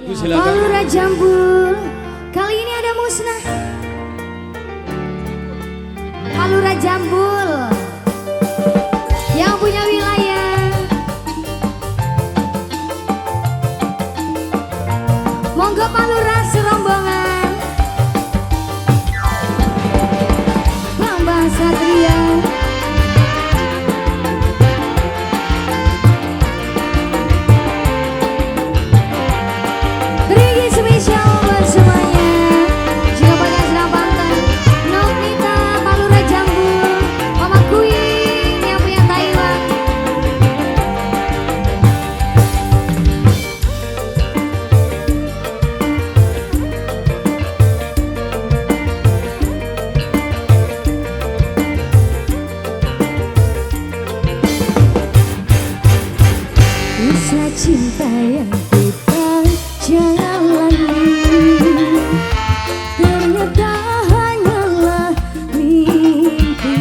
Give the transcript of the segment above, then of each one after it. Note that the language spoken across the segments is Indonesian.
Silakan. Lurah Jambul, kali ini ada musnah. Pak Lurah Jambul yang punya wilayah, monggo Pak Lurah serombongan. Bambang Satria, beri spesial buat semuanya. Jika pada sedang pantang, Noknita, Pak Lurah Jambul, Mama Queen yang punya Taiwan. Kisah cinta yang kita jalani ternyata hanyalah mimpi.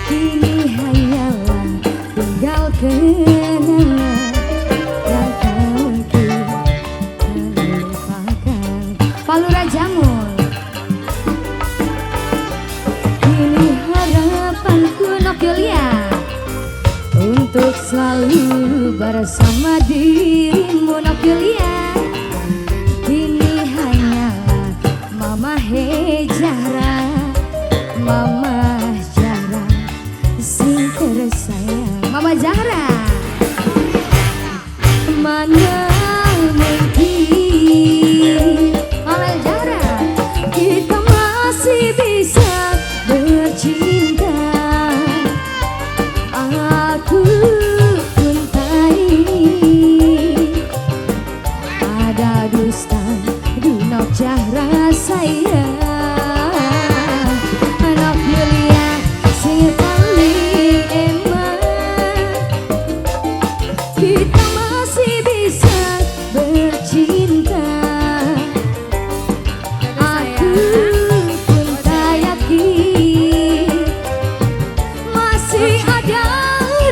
Kini hanyalah tinggal kenangan yang tak mungkin terlupakan. Pak Lurah Jambul, ini harapanku Nokulia untuk selalu bersama dirimu Nokulia. Kini hanyalah Mama Hejara, Mama Zahra sing tersayang. Mama Zahra, mana mungkin Mama Zahra kita masih bisa bercinta. Aku pun tak ingin ada dusta di Nok Zahra sayang. Anak mulia sing paling emak, kita masih bisa bercinta. Aku pun tak yakin masih ada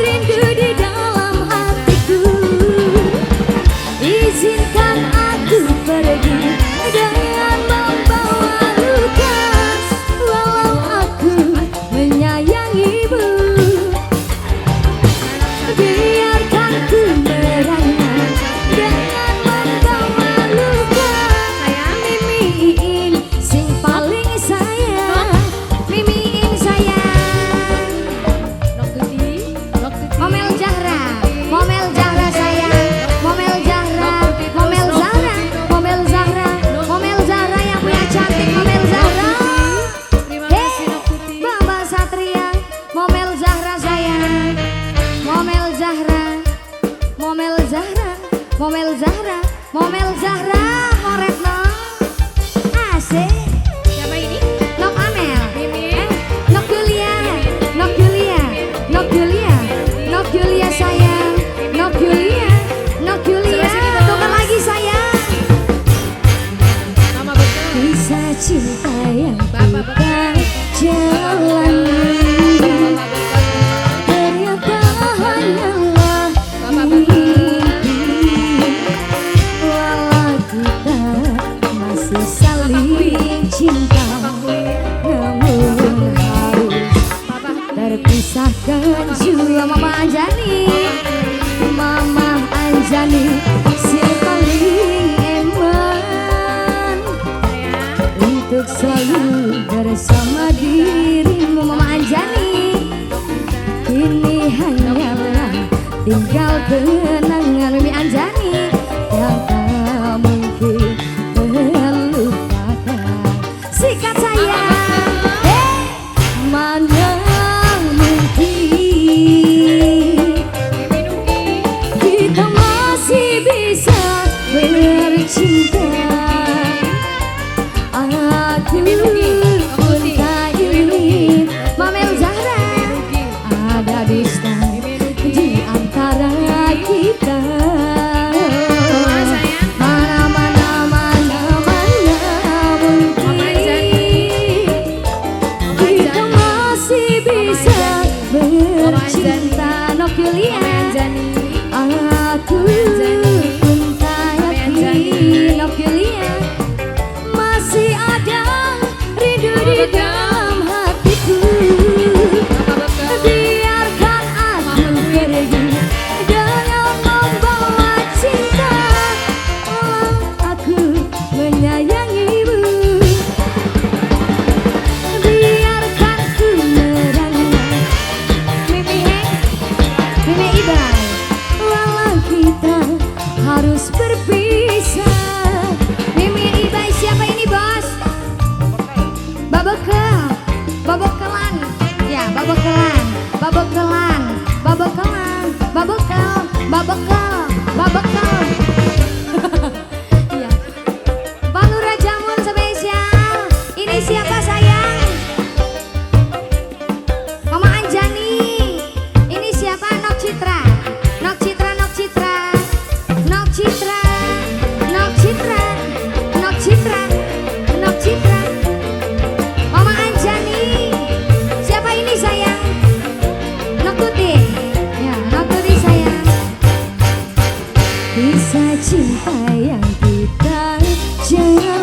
rindu di dalam hatiku. Izinkan aku pergi dengan membawa luka, walau aku menyayangimu. Biarkan ku merana dengan membawa luka. Mimiin sing paling sayang, mimiin sayang. Momel Zahra, Momel Zahra sayang, Momel Zahra, Momel Zahra, Momel Zahra, Momel Zahra yang punya cantik Momel Zahra. Bambang Satria, Momel Zahra sayang, Momel Zahra, Momel Zahra, Momel Zahra, Momel Zahra, Moretno. Asik. Siapa ini? Nok Amel, Mimin. Nok Julia, Nok Julia, Nok Julia, Nok Julia sayang, Nok Julia, Nok Julia. Tukar lagi sayang. Mama betul. Kisah cinta yang Bapak kita jalani ternyata hanyalah mimpi. Walau kita masih saling cinta, namun harus terpisahkan juga. Mama Anjani, Mama Anjani si paling eman untuk selalu bersama dirimu. Mama Anjani, kini hanyalah tinggal kenangan. Mimi Anjani yang tak mungkin terlupakan. Sikat sayang, mana mungkin kita masih bisa bercinta. Aku pun tak ingin Mamel Zahra ada dusta di antara kita. Mana mungkin kita masih bisa bercinta. Nokulia, aku pun tak yakin terpisah. Mimi Ibai siapa ini bos? Babekel, babekelan, ya babekelan, babekelan, babekelan, babekel, babekel, babekel. Ya. Balura Jamun spesial. Ini siapa sayang? Mama Anjani. Ini siapa? Nok Citra. Nok Citra, Nok Citra. Nok Citra. Nok Citra. Nok Citra. Nok Citra. Mama Anjani. Siapa ini sayang? Nok Tuti. Ya, Nok Tuti sayang. Kisah cinta yang kita jangan